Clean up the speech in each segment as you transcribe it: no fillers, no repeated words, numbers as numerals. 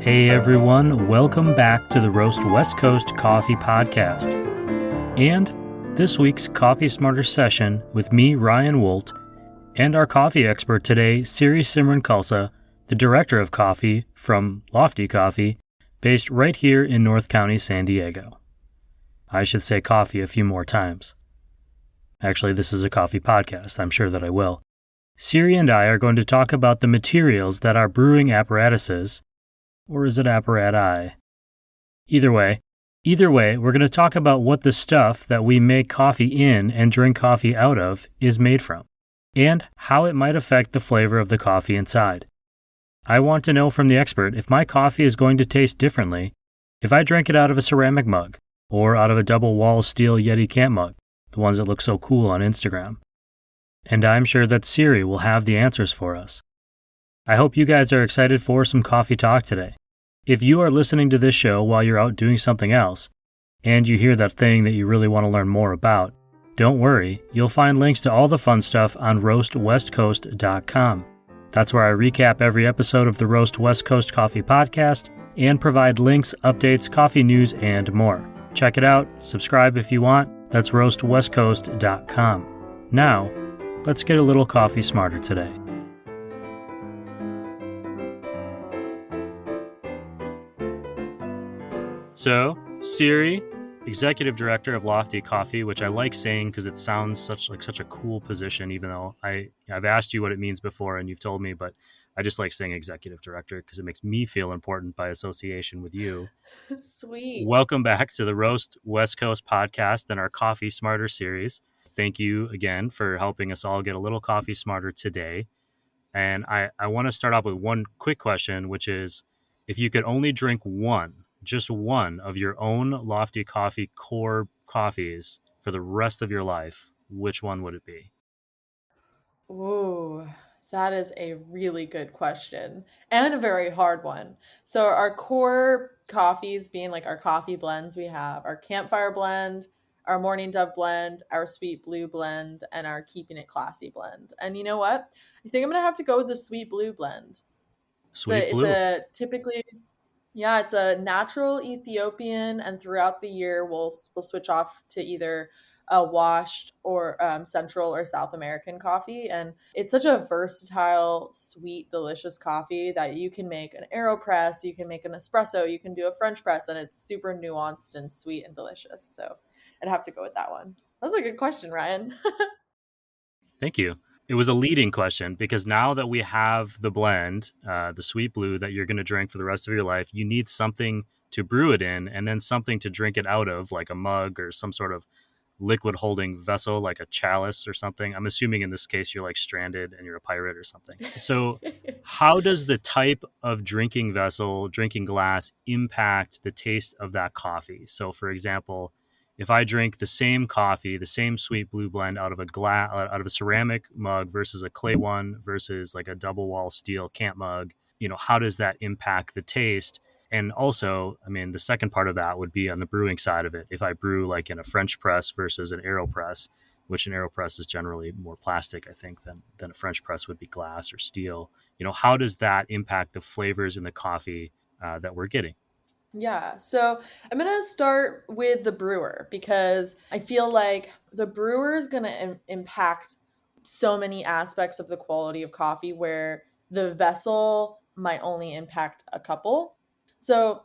Hey everyone, welcome back to the Roast West Coast Coffee Podcast. And this week's Coffee Smarter session with me, Ryan Wolt, and our coffee expert today, Siri Simran Khalsa, the Director of Coffee from Lofty Coffee, based right here in North County, San Diego. I should say coffee a few more times. Actually, this is a coffee podcast. I'm sure that I will. Siri and I are going to talk about the materials that our brewing apparatuses, or is it apparati? Either way, we're going to talk about what the stuff that we make coffee in and drink coffee out of is made from, and how it might affect the flavor of the coffee inside. I want to know from the expert if my coffee is going to taste differently if I drink it out of a ceramic mug, or out of a double-wall steel Yeti camp mug, the ones that look so cool on Instagram. And I'm sure that Siri will have the answers for us. I hope you guys are excited for some coffee talk today. If you are listening to this show while you're out doing something else, and you hear that thing that you really want to learn more about, don't worry, you'll find links to all the fun stuff on roastwestcoast.com. That's where I recap every episode of the Roast West Coast Coffee Podcast and provide links, updates, coffee news, and more. Check it out, subscribe if you want. That's roastwestcoast.com. Now, let's get a little coffee smarter today. So, Siri, Executive Director of Lofty Coffee, which I like saying because it sounds such a cool position, even though I've asked you what it means before and you've told me, but I just like saying Executive Director because it makes me feel important by association with you. Sweet. Welcome back to the Roast West Coast Podcast and our Coffee Smarter series. Thank you again for helping us all get a little coffee smarter today. And I want to start off with one quick question, which is, if you could only drink just one of your own Lofty Coffee core coffees for the rest of your life, which one would it be? Ooh, that is a really good question and a very hard one. So our core coffees being like our coffee blends, we have our Campfire blend, our Morning Dove blend, our Sweet Blue blend, and our Keeping It Classy blend. And you know what? I think I'm gonna have to go with the Sweet Blue blend. Sweet Blue. It's a natural Ethiopian, and throughout the year we'll switch off to either a washed or Central or South American coffee. And it's such a versatile, sweet, delicious coffee that you can make an AeroPress, you can make an espresso, you can do a French press, and it's super nuanced and sweet and delicious. So I'd have to go with that one. That's a good question, Ryan. Thank you. It was a leading question because now that we have the blend, the Sweet Blue that you're going to drink for the rest of your life, you need something to brew it in and then something to drink it out of, like a mug or some sort of liquid holding vessel, like a chalice or something. I'm assuming in this case you're like stranded and you're a pirate or something. So how does the type of drinking vessel, drinking glass impact the taste of that coffee? So for example, if I drink the same coffee, the same Sweet Blue blend out of a ceramic mug versus a clay one versus like a double wall steel camp mug, how does that impact the taste? And also, I mean, the second part of that would be on the brewing side of it. If I brew like in a French press versus an AeroPress, which an AeroPress is generally more plastic, I think, than a French press would be glass or steel. How does that impact the flavors in the coffee that we're getting? Yeah, so I'm going to start with the brewer because I feel like the brewer is going to impact so many aspects of the quality of coffee where the vessel might only impact a couple. So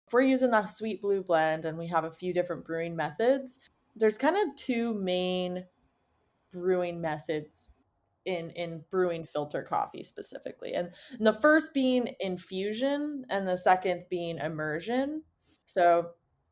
if we're using that Sweet Blue blend and we have a few different brewing methods, there's kind of two main brewing methods in brewing filter coffee specifically. And the first being infusion and the second being immersion. So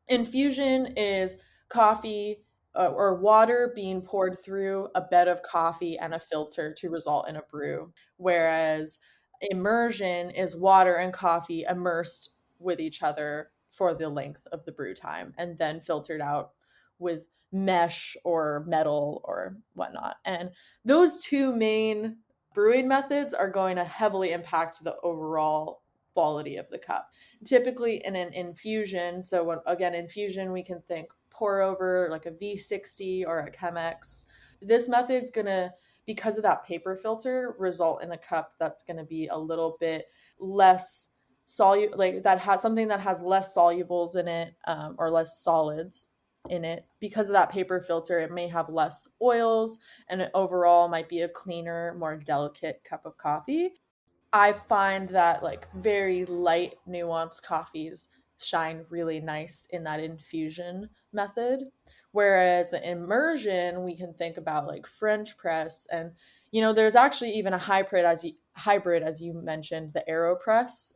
infusion is coffee or water being poured through a bed of coffee and a filter to result in a brew, whereas immersion is water and coffee immersed with each other for the length of the brew time and then filtered out with mesh or metal or whatnot. And those two main brewing methods are going to heavily impact the overall quality of the cup. Typically in an infusion, so infusion, we can think pour over like a V60 or a Chemex. This method's going to, because of that paper filter, result in a cup that's going to be a little bit less like that has something that has less solubles in it, or less solids in it. Because of that paper filter, it may have less oils, and it overall might be a cleaner, more delicate cup of coffee. I find that like very light, nuanced coffees shine really nice in that infusion method. Whereas the immersion, we can think about like French press, and there's actually even a hybrid as you mentioned, the AeroPress.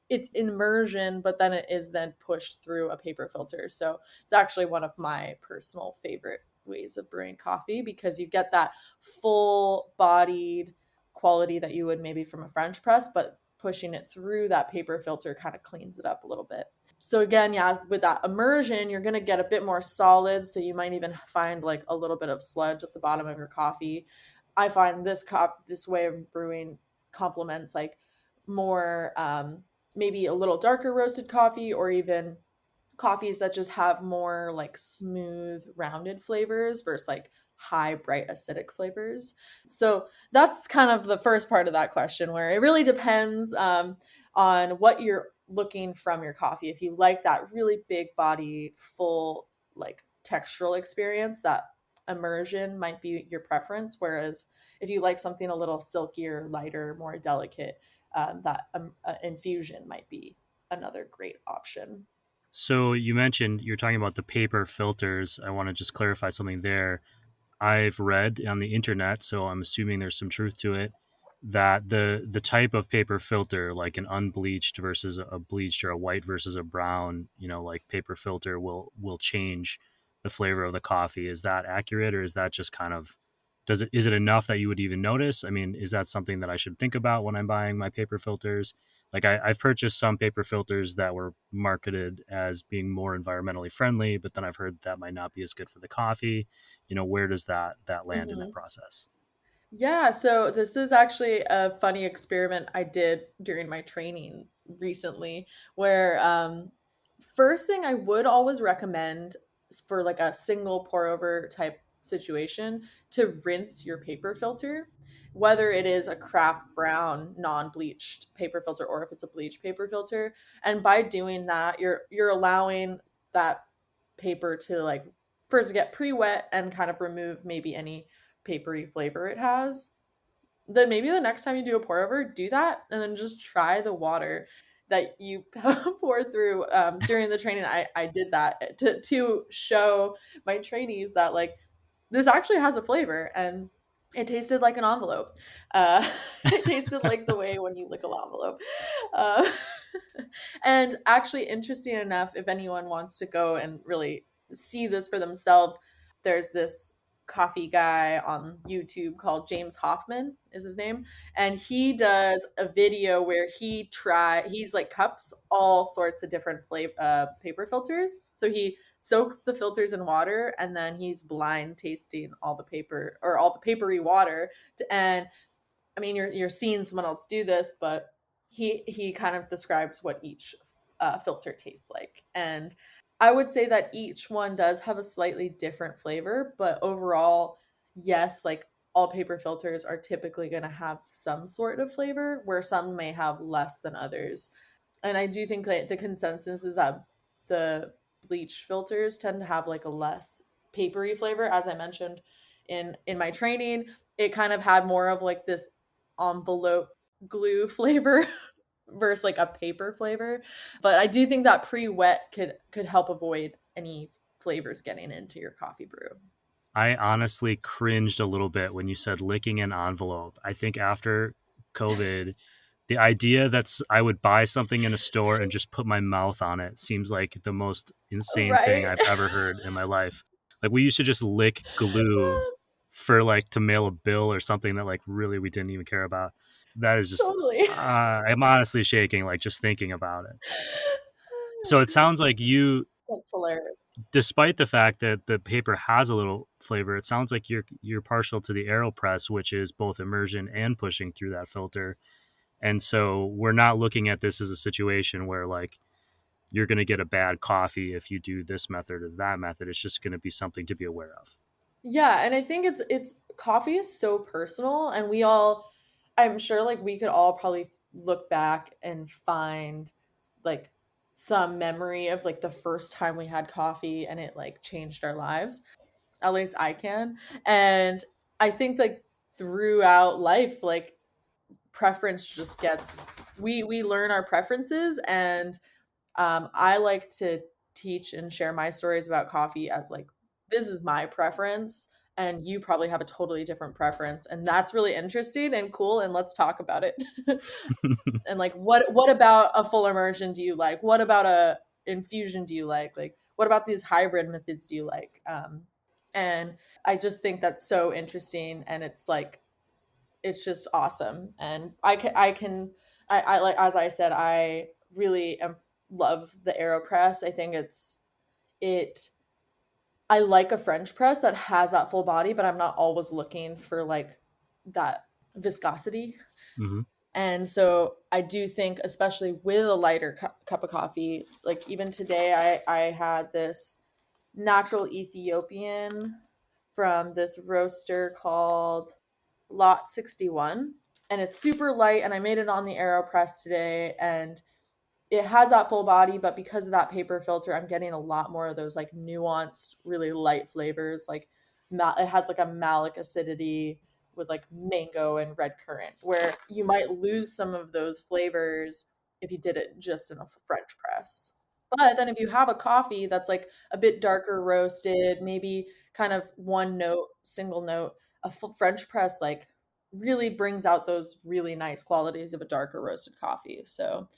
It's immersion, but then it is then pushed through a paper filter. So it's actually one of my personal favorite ways of brewing coffee, because you get that full bodied quality that you would maybe from a French press, but pushing it through that paper filter kind of cleans it up a little bit. So again, yeah, with that immersion, you're going to get a bit more solid. So you might even find like a little bit of sludge at the bottom of your coffee. I find this way of brewing complements like more, maybe a little darker roasted coffee, or even coffees that just have more like smooth, rounded flavors versus like high, bright, acidic flavors. So that's kind of the first part of that question, where it really depends on what you're looking from your coffee. If you like that really big body, full, like textural experience, that immersion might be your preference. Whereas if you like something a little silkier, lighter, more delicate, that infusion might be another great option. So you mentioned you're talking about the paper filters. I want to just clarify something there. I've read on the internet, so I'm assuming there's some truth to it, that the type of paper filter, like an unbleached versus a bleached, or a white versus a brown, like paper filter will change the flavor of the coffee. Is that accurate, or is that just kind of is it enough that you would even notice? I mean, is that something that I should think about when I'm buying my paper filters? Like I've purchased some paper filters that were marketed as being more environmentally friendly, but then I've heard that might not be as good for the coffee. Where does that land in that Mhm. process? Yeah, so this is actually a funny experiment I did during my training recently, where first thing I would always recommend for like a single pour over type situation, to rinse your paper filter, whether it is a craft brown non-bleached paper filter or if it's a bleached paper filter. And by doing that, you're allowing that paper to like first get pre-wet and kind of remove maybe any papery flavor it has. Then maybe the next time you do a pour over, do that, and then just try the water that you pour through. During the training, I did that to show my trainees that like this actually has a flavor, and it tasted like an envelope. It tasted like the way when you lick an envelope. Uh, and actually, interesting enough, if anyone wants to go and really see this for themselves, there's this coffee guy on YouTube called James Hoffman is his name, and he does a video where he's like cups all sorts of different paper filters. So he soaks the filters in water, and then he's blind tasting all the paper, or all the papery water. And I mean, you're seeing someone else do this, but he kind of describes what each filter tastes like. And I would say that each one does have a slightly different flavor, but overall, yes, like all paper filters are typically going to have some sort of flavor, where some may have less than others. And I do think that the consensus is that the bleach filters tend to have like a less papery flavor. As I mentioned in my training, it kind of had more of like this envelope glue flavor versus like a paper flavor. But I do think that pre-wet could help avoid any flavors getting into your coffee brew. I honestly cringed a little bit when you said licking an envelope. I think after COVID, the idea that I would buy something in a store and just put my mouth on it seems like the most insane thing Right? I've ever heard in my life. Like we used to just lick glue for like to mail a bill or something that like really we didn't even care about. That is just Totally. I'm honestly shaking like just thinking about it. So it sounds like you, That's hilarious. despite the fact that the paper has a little flavor, it sounds like you're partial to the AeroPress, which is both immersion and pushing through that filter. And so we're not looking at this as a situation where like you're going to get a bad coffee if you do this method or that method. It's just going to be something to be aware of. Yeah, and I think it's coffee is so personal, and we all, I'm sure like we could all probably look back and find like some memory of like the first time we had coffee and it like changed our lives. At least I can. And I think like throughout life, like preference just gets, we learn our preferences. And I like to teach and share my stories about coffee as like, this is my preference and you probably have a totally different preference, and that's really interesting and cool, and let's talk about it. And like what about a full immersion do you like? What about a infusion do you like what about these hybrid methods do you like? And I just think that's so interesting, and it's like it's just awesome. And I like, as I said, I really love the AeroPress. I think it I like a French press that has that full body, but I'm not always looking for like that viscosity. Mm-hmm. And so I do think, especially with a lighter cup of coffee, like even today, I had this natural Ethiopian from this roaster called Lot 61. And it's super light. And I made it on the AeroPress today. And it has that full body, but because of that paper filter, I'm getting a lot more of those like nuanced, really light flavors. Like it has like a malic acidity with like mango and red currant, where you might lose some of those flavors if you did it just in a French press. But then if you have a coffee that's like a bit darker roasted, maybe kind of one note, single note, a French press like really brings out those really nice qualities of a darker roasted coffee. So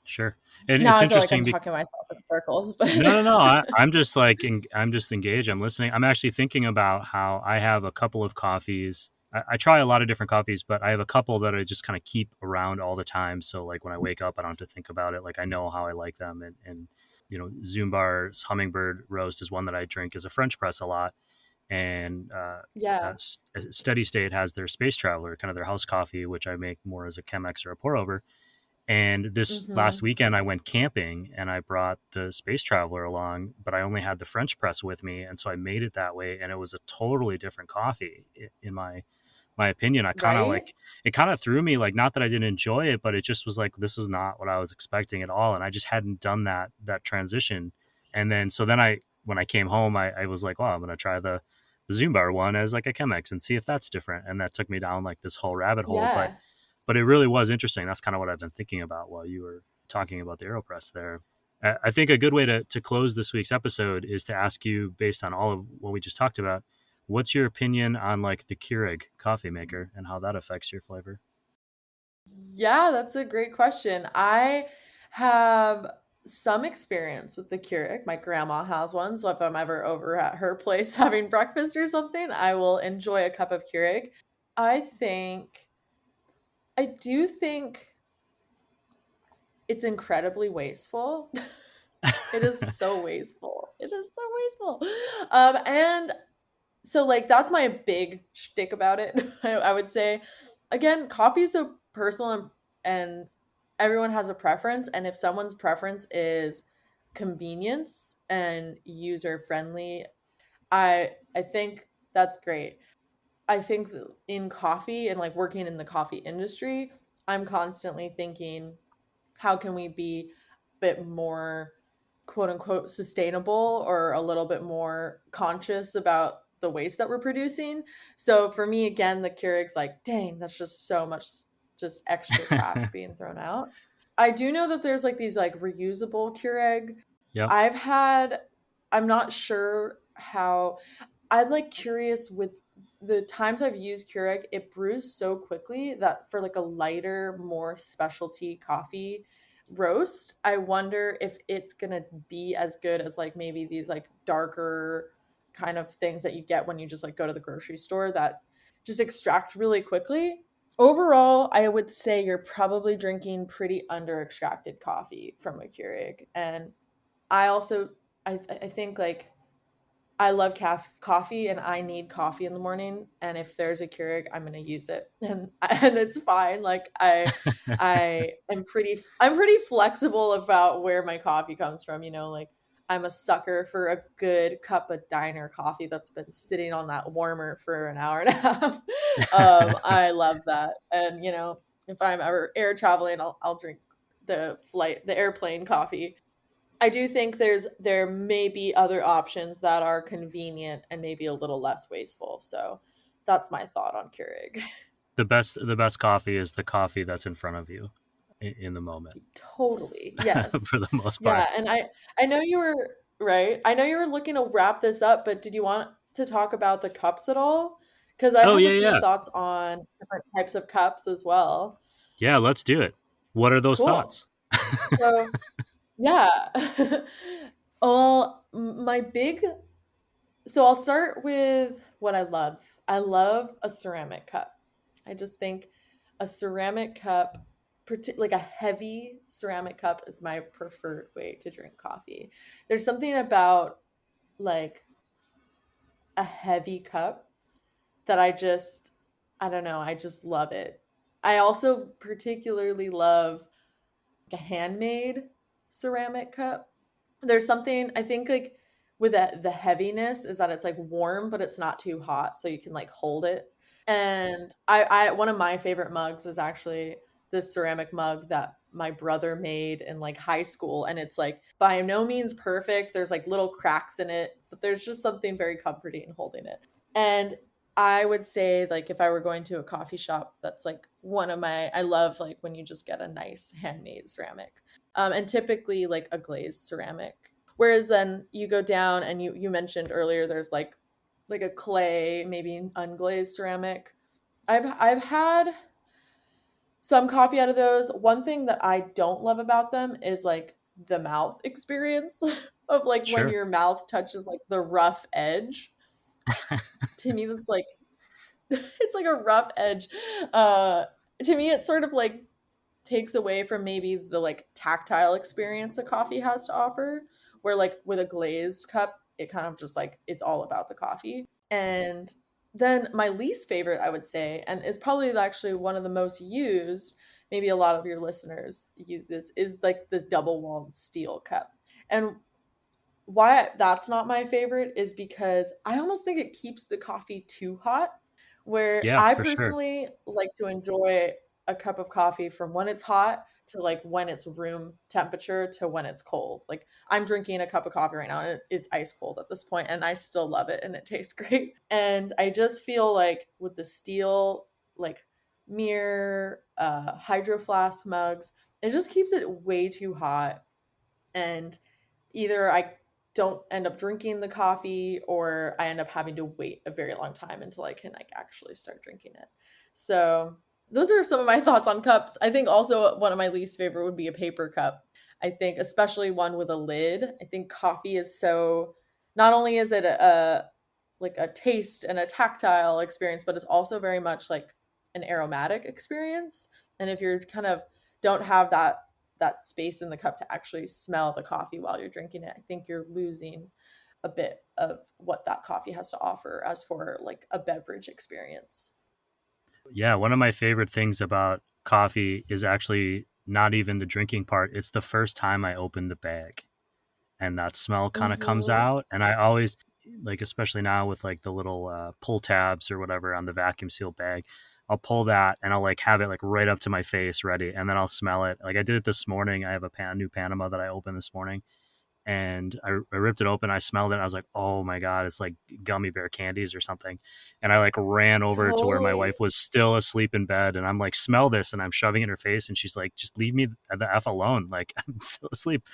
Sure. And now it's I feel like I'm interesting. talking myself in circles, but No. I'm just like, I'm just engaged. I'm listening. I'm actually thinking about how I have a couple of coffees. I try a lot of different coffees, but I have a couple that I just kind of keep around all the time. So like when I wake up, I don't have to think about it. Like I know how I like them. And Zumbar's Hummingbird Roast is one that I drink as a French press a lot. And yeah. Steady State has their Space Traveler, kind of their house coffee, which I make more as a Chemex or a pour over. And this last weekend, I went camping and I brought the Space Traveler along, but I only had the French press with me. And so I made it that way. And it was a totally different coffee, in my opinion. I kind of Right? like, it kind of threw me, like, not that I didn't enjoy it, but it just was like, this is not what I was expecting at all. And I just hadn't done that transition. And then, so then when I came home, I was like, well, I'm going to try the Zumbar one as like a Chemex and see if that's different. And that took me down like this whole rabbit hole. Yeah. But it really was interesting. That's kind of what I've been thinking about while you were talking about the AeroPress there. I think a good way to close this week's episode is to ask you, based on all of what we just talked about, what's your opinion on like the Keurig coffee maker and how that affects your flavor? Yeah, that's a great question. I have some experience with the Keurig. My grandma has one, so if I'm ever over at her place having breakfast or something, I will enjoy a cup of Keurig. I do think it's incredibly wasteful. It is so wasteful. It is so wasteful. And so like that's my big shtick about it. I would say, again, coffee is so personal, and everyone has a preference. And if someone's preference is convenience and user friendly, I think that's great. I think in coffee and like working in the coffee industry, I'm constantly thinking, how can we be a bit more quote unquote sustainable or a little bit more conscious about the waste that we're producing? So for me, again, the Keurig's like, dang, that's just so much just extra trash being thrown out. I do know that there's like these like reusable Keurig. Yep. I'm not sure how. I'm like curious with the times I've used Keurig, it brews so quickly that for like a lighter, more specialty coffee roast, I wonder if it's gonna be as good as like maybe these like darker kind of things that you get when you just like go to the grocery store that just extract really quickly. Overall, I would say you're probably drinking pretty under extracted coffee from a Keurig. And I also I think like I love coffee and I need coffee in the morning. And if there's a Keurig, I'm going to use it, and it's fine. Like I'm pretty flexible about where my coffee comes from. Like I'm a sucker for a good cup of diner coffee that's been sitting on that warmer for an hour and a half. I love that. And, if I'm ever air traveling, I'll drink the airplane coffee. I do think there may be other options that are convenient and maybe a little less wasteful. So that's my thought on Keurig. The best coffee is the coffee that's in front of you in the moment. Totally. For Yes. the most Yeah, part. and I know you were right. I know you were looking to wrap this up, but did you want to talk about the cups at all? Because I Oh have yeah, a few yeah. thoughts on different types of cups as well. Yeah, let's do it. What are those Cool. thoughts? So, yeah. Well, my big so I'll start with what I love. I love a ceramic cup. I just think a ceramic cup, like a heavy ceramic cup, is my preferred way to drink coffee. There's something about like a heavy cup that I don't know, I just love it. I also particularly love like a handmade ceramic cup. There's something I think like with the heaviness is that it's like warm, but it's not too hot, so you can like hold it. And I one of my favorite mugs is actually this ceramic mug that my brother made in like high school, and it's like by no means perfect. There's like little cracks in it, but there's just something very comforting in holding it. And I would say like if I were going to a coffee shop, that's like one of my I love like when you just get a nice handmade ceramic. And typically like a glazed ceramic. Whereas then you go down and you mentioned earlier there's like a clay, maybe unglazed ceramic. I've had some coffee out of those. One thing that I don't love about them is like the mouth experience of like when Sure. your mouth touches like the rough edge. To me that's like it's like a rough edge. Uh to me it sort of like takes away from maybe the like tactile experience a coffee has to offer, where like with a glazed cup it kind of just like it's all about the coffee. And then my least favorite, I would say, and is probably actually one of the most used, maybe a lot of your listeners use this, is like this double walled steel cup. And why that's not my favorite is because I almost think it keeps the coffee too hot. Where Yeah, I for sure. personally like to enjoy a cup of coffee from when it's hot to like when it's room temperature to when it's cold. Like I'm drinking a cup of coffee right now and it's ice cold at this point and I still love it and it tastes great. And I just feel like with the steel like mirror hydro flask mugs, it just keeps it way too hot, and either I don't end up drinking the coffee or I end up having to wait a very long time until I can like actually start drinking it. So those are some of my thoughts on cups. I think also one of my least favorite would be a paper cup. I think especially one with a lid. I think coffee is so not only is it a like a taste and a tactile experience, but it's also very much like an aromatic experience. And if you're kind of don't have that space in the cup to actually smell the coffee while you're drinking it, I think you're losing a bit of what that coffee has to offer as for like a beverage experience. Yeah, one of my favorite things about coffee is actually not even the drinking part. It's the first time I open the bag and that smell kind of comes Mm-hmm. out. And I always, like, especially now with like the little pull tabs or whatever on the vacuum seal bag, I'll pull that and I'll like have it like right up to my face ready. And then I'll smell it. Like I did it this morning. I have a new Panama that I opened this morning, and I ripped it open. I smelled it. And I was like, oh my God, it's like gummy bear candies or something. And I like ran over to where my Totally. wife was still asleep in bed. And I'm like, smell this. And I'm shoving it in her face. And she's like, just leave me the F alone. Like I'm still asleep.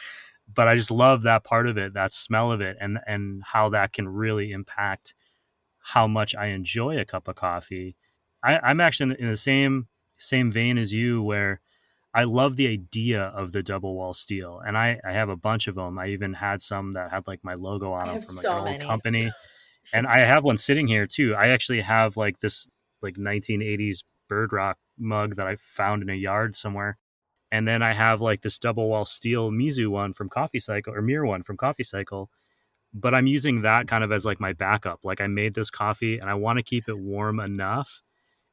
But I just love that part of it, that smell of it, and how that can really impact how much I enjoy a cup of coffee. I'm actually in the same vein as you, where I love the idea of the double wall steel, and I have a bunch of them. I even had some that had like my logo on I them have from like an so old many. company, and I have one sitting here too. I actually have like this like 1980s Bird Rock mug that I found in a yard somewhere, and then I have like this double wall steel Mizu one from Coffee Cycle, or Mirror one from Coffee Cycle. But I'm using that kind of as like my backup. Like I made this coffee and I want to keep it warm enough,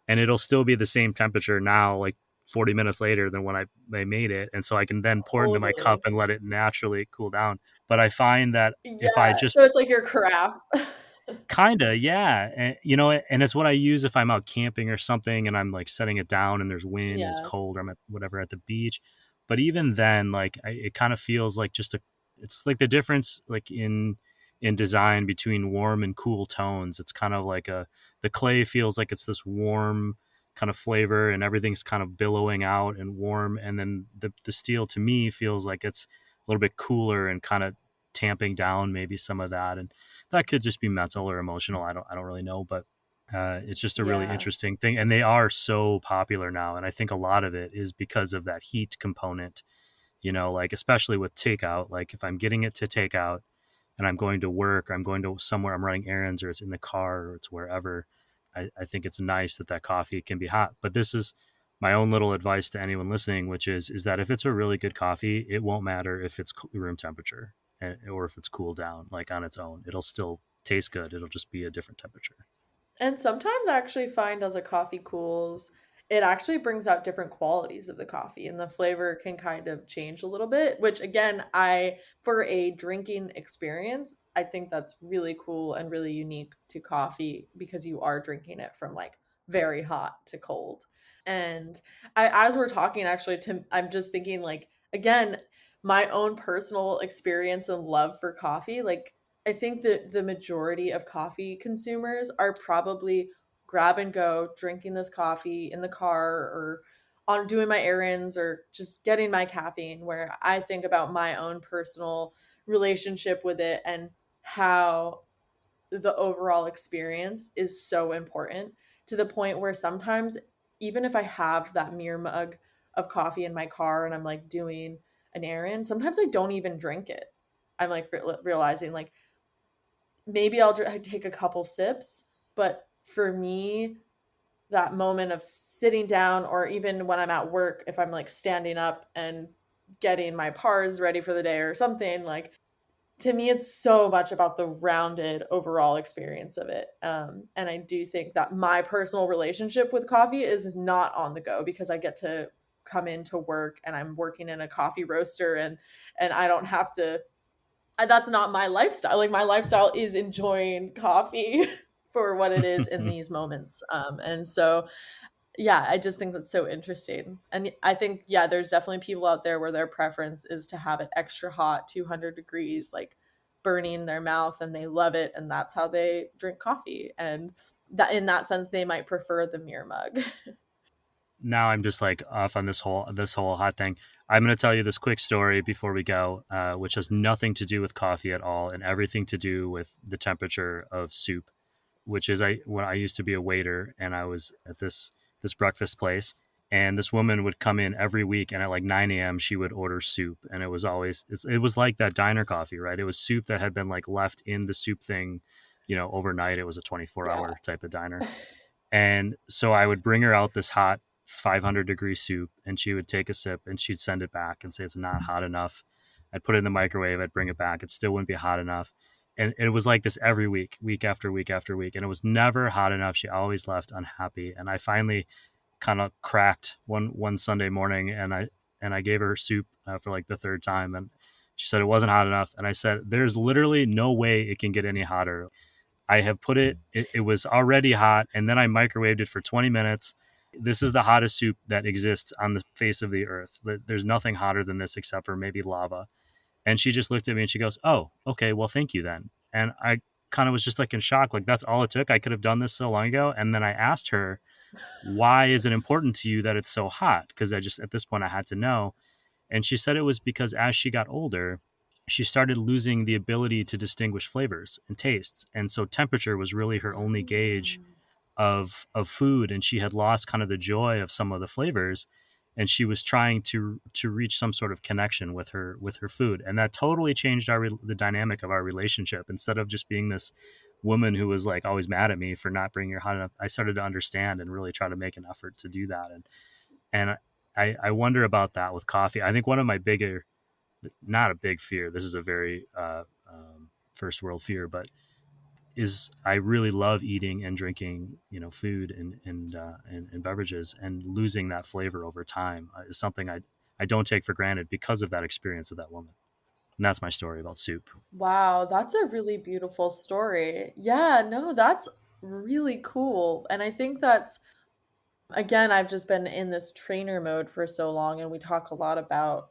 and it'll still be the same temperature now, like 40 minutes later than when I made it. And so I can then pour it into my cup Totally. and let it naturally cool down. But I find that if I Yeah. just, So it's like your craft. Kinda, yeah. And, you know, and it's what I use if I'm out camping or something and I'm like setting it down and there's wind and it's Yeah. cold or I'm at whatever at the beach. But even then, like it kind of feels like just a, it's like the difference like in design between warm and cool tones. It's kind of like the clay feels like it's this warm kind of flavor and everything's kind of billowing out and warm. And then the steel to me feels like it's a little bit cooler and kind of tamping down maybe some of that. And that could just be mental or emotional. I don't really know, but it's just a really Yeah. interesting thing. And they are so popular now. And I think a lot of it is because of that heat component, you know, like especially with takeout. Like if I'm getting it to takeout and I'm going to work or I'm going to somewhere, I'm running errands or it's in the car or it's wherever, I think it's nice that that coffee can be hot. But this is my own little advice to anyone listening, which is that if it's a really good coffee, it won't matter if it's room temperature or if it's cooled down like on its own. It'll still taste good. It'll just be a different temperature. And sometimes I actually find as a coffee cools, it actually brings out different qualities of the coffee and the flavor can kind of change a little bit, which again, for a drinking experience, I think that's really cool and really unique to coffee because you are drinking it from like very hot to cold. And as we're talking, actually, Tim, I'm just thinking like, again, my own personal experience and love for coffee, like I think that the majority of coffee consumers are probably grab and go, drinking this coffee in the car or on doing my errands or just getting my caffeine, where I think about my own personal relationship with it and how the overall experience is so important to the point where sometimes, even if I have that mirror mug of coffee in my car and I'm like doing an errand, sometimes I don't even drink it. I'm like realizing like maybe I take a couple sips, but for me, that moment of sitting down, or even when I'm at work, if I'm like standing up and getting my pars ready for the day or something, like to me, it's so much about the rounded overall experience of it. And I do think that my personal relationship with coffee is not on the go because I get to come into work and I'm working in a coffee roaster and I don't have to that's not my lifestyle. Like my lifestyle is enjoying coffee for what it is in these moments. And so yeah, I just think that's so interesting. And I think yeah, there's definitely people out there where their preference is to have it extra hot, 200 degrees, like burning their mouth and they love it and that's how they drink coffee. And that in that sense they might prefer the mirror mug. Now I'm just like off on this whole hot thing. I'm going to tell you this quick story before we go, which has nothing to do with coffee at all and everything to do with the temperature of soup. Which is when I used to be a waiter and I was at this breakfast place, and this woman would come in every week, and at like 9 a.m. she would order soup, and it was always it was like that diner coffee, right? It was soup that had been like left in the soup thing, you know, overnight. It was a 24 Yeah. hour type of diner. And so I would bring her out this hot 500-degree soup and she would take a sip and she'd send it back and say it's not hot enough. I'd put it in the microwave, I'd bring it back, it still wouldn't be hot enough. And it was like this every week, week after week after week. And it was never hot enough. She always left unhappy. And I finally kind of cracked one Sunday morning and I gave her soup for like the third time. And she said it wasn't hot enough. And I said, there's literally no way it can get any hotter. I have put it was already hot, and then I microwaved it for 20 minutes. This is the hottest soup that exists on the face of the earth. There's nothing hotter than this except for maybe lava. And she just looked at me and she goes, "Oh, okay, well, thank you then." And I kind of was just like in shock. Like, that's all it took. I could have done this so long ago. And then I asked her, why is it important to you that it's so hot? Because at this point, I had to know. And she said it was because as she got older, she started losing the ability to distinguish flavors and tastes. And so temperature was really her only gauge Mm. of food, and she had lost kind of the joy of some of the flavors, and she was trying to reach some sort of connection with her food, and that totally changed the dynamic of our relationship. Instead of just being this woman who was like always mad at me for not bringing her hot enough, I started to understand and really try to make an effort to do that. And I wonder about that with coffee. I think one of my bigger, not a big fear, this is a very first world fear, but is I really love eating and drinking, you know, food and beverages, and losing that flavor over time is something I don't take for granted because of that experience with that woman. And that's my story about soup. Wow, that's a really beautiful story. Yeah, no, that's really cool. And I think that's, again, I've just been in this trainer mode for so long, and we talk a lot about,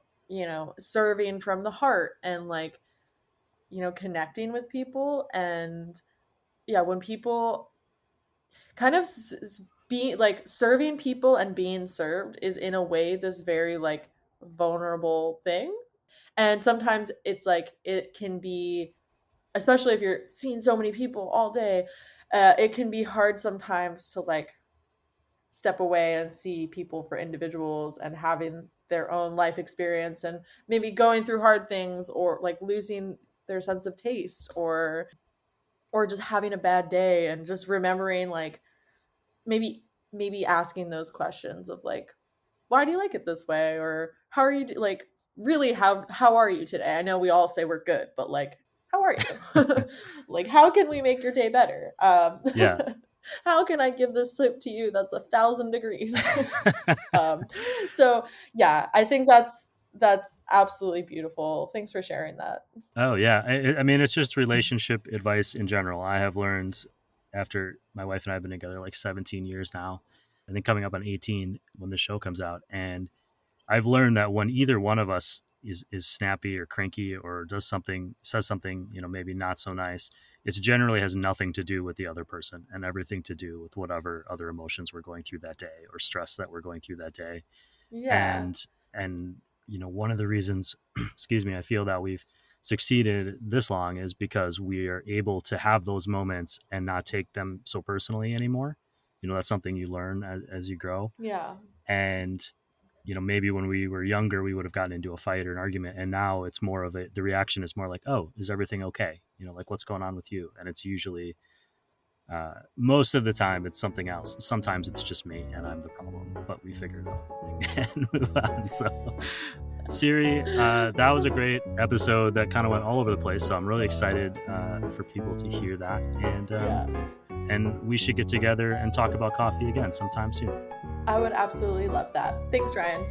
serving from the heart and like, connecting with people. And yeah, when people kind of be like serving people and being served is in a way this very like vulnerable thing. And sometimes it's like it can be, especially if you're seeing so many people all day, it can be hard sometimes to like step away and see people for individuals and having their own life experience and maybe going through hard things or like losing their sense of taste or just having a bad day, and just remembering like maybe asking those questions of like, why do you like it this way, or how are you like really how are you today? I know we all say we're good, but like, how are you? Like, how can we make your day better? Yeah. How can I give this soup to you that's 1,000 degrees? So yeah, I think that's absolutely beautiful. Thanks for sharing that. Oh, yeah. I mean, it's just relationship advice in general. I have learned after my wife and I have been together like 17 years now, and then coming up on 18 when the show comes out. And I've learned that when either one of us is snappy or cranky or says something, maybe not so nice, it generally has nothing to do with the other person and everything to do with whatever other emotions we're going through that day or stress that we're going through that day. Yeah. And one of the reasons, excuse me, I feel that we've succeeded this long is because we are able to have those moments and not take them so personally anymore. That's something you learn as you grow. Yeah. And maybe when we were younger, we would have gotten into a fight or an argument. And now it's more of the reaction is more like, oh, is everything okay? Like, what's going on with you? And it's usually, most of the time, it's something else. Sometimes it's just me and I'm the problem, but we figure it out and move on. So, Siri, that was a great episode that kind of went all over the place. So I'm really excited for people to hear that. And we should get together and talk about coffee again sometime soon. I would absolutely love that. Thanks, Ryan.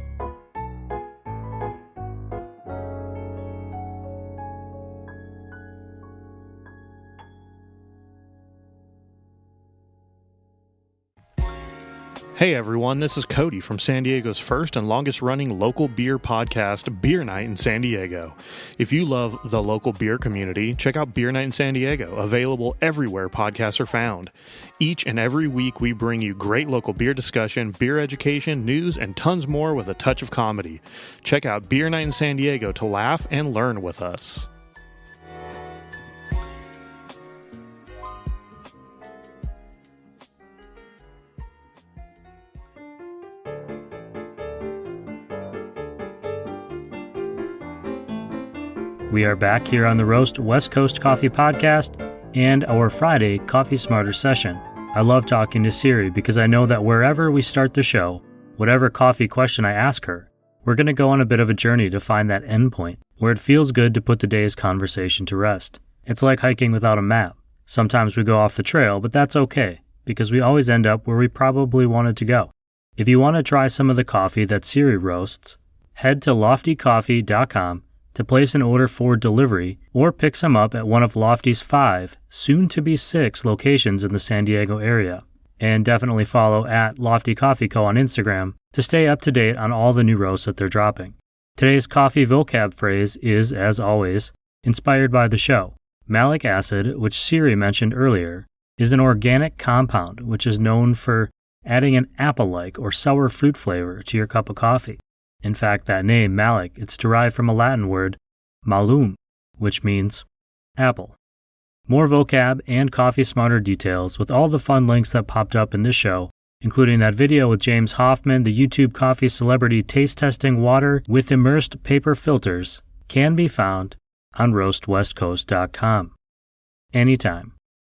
Hey everyone, this is Cody from San Diego's first and longest running local beer podcast, Beer Night in San Diego. If you love the local beer community, check out Beer Night in San Diego, available everywhere podcasts are found. Each and every week we bring you great local beer discussion, beer education, news, and tons more with a touch of comedy. Check out Beer Night in San Diego to laugh and learn with us. We are back here on the Roast West Coast Coffee Podcast and our Friday Coffee Smarter session. I love talking to Siri because I know that wherever we start the show, whatever coffee question I ask her, we're going to go on a bit of a journey to find that end point where it feels good to put the day's conversation to rest. It's like hiking without a map. Sometimes we go off the trail, but that's okay because we always end up where we probably wanted to go. If you want to try some of the coffee that Siri roasts, head to loftycoffee.com to place an order for delivery or pick some up at one of Lofty's 5, soon-to-be 6 locations in the San Diego area. And definitely follow at Lofty Coffee Co. on Instagram to stay up to date on all the new roasts that they're dropping. Today's coffee vocab phrase is, as always, inspired by the show. Malic acid, which Siri mentioned earlier, is an organic compound which is known for adding an apple-like or sour fruit flavor to your cup of coffee. In fact, that name, malic, it's derived from a Latin word, malum, which means apple. More vocab and Coffee Smarter details with all the fun links that popped up in this show, including that video with James Hoffman, the YouTube coffee celebrity taste testing water with immersed paper filters, can be found on roastwestcoast.com. Anytime.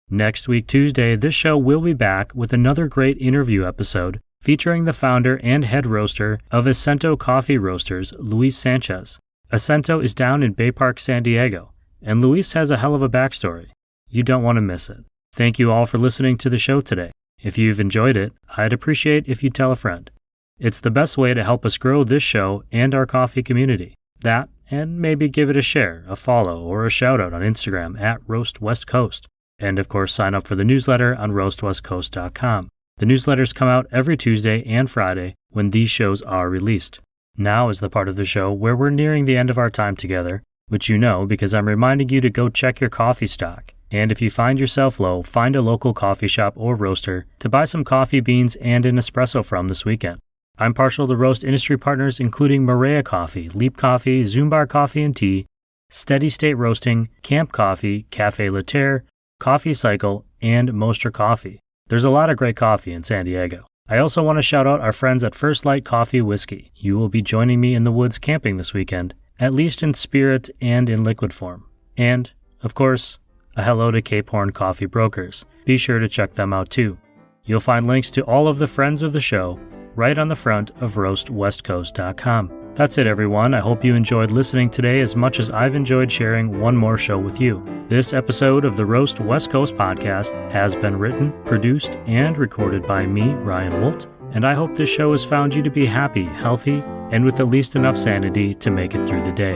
Next week, Tuesday, this show will be back with another great interview episode featuring the founder and head roaster of Acento Coffee Roasters, Luis Sanchez. Acento is down in Bay Park, San Diego, and Luis has a hell of a backstory. You don't want to miss it. Thank you all for listening to the show today. If you've enjoyed it, I'd appreciate if you tell a friend. It's the best way to help us grow this show and our coffee community. That, and maybe give it a share, a follow, or a shout out on Instagram at Roast West Coast. And of course, sign up for the newsletter on roastwestcoast.com. The newsletters come out every Tuesday and Friday when these shows are released. Now is the part of the show where we're nearing the end of our time together, which you know because I'm reminding you to go check your coffee stock. And if you find yourself low, find a local coffee shop or roaster to buy some coffee beans and an espresso from this weekend. I'm partial to roast industry partners including Maria Coffee, Leap Coffee, Zumbar Coffee and Tea, Steady State Roasting, Camp Coffee, Cafe Laterre, Coffee Cycle, and Moster Coffee. There's a lot of great coffee in San Diego. I also want to shout out our friends at First Light Coffee Whiskey. You will be joining me in the woods camping this weekend, at least in spirit and in liquid form. And, of course, a hello to Cape Horn Coffee Brokers. Be sure to check them out too. You'll find links to all of the friends of the show right on the front of roastwestcoast.com. That's it, everyone. I hope you enjoyed listening today as much as I've enjoyed sharing one more show with you. This episode of the Roast West Coast podcast has been written, produced, and recorded by me, Ryan Wolt, and I hope this show has found you to be happy, healthy, and with at least enough sanity to make it through the day.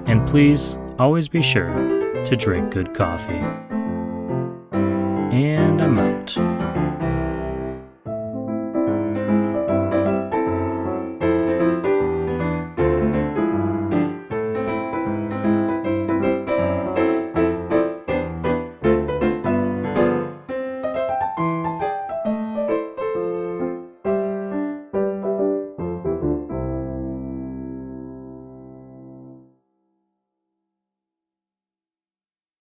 And please, always be sure to drink good coffee. And I'm out.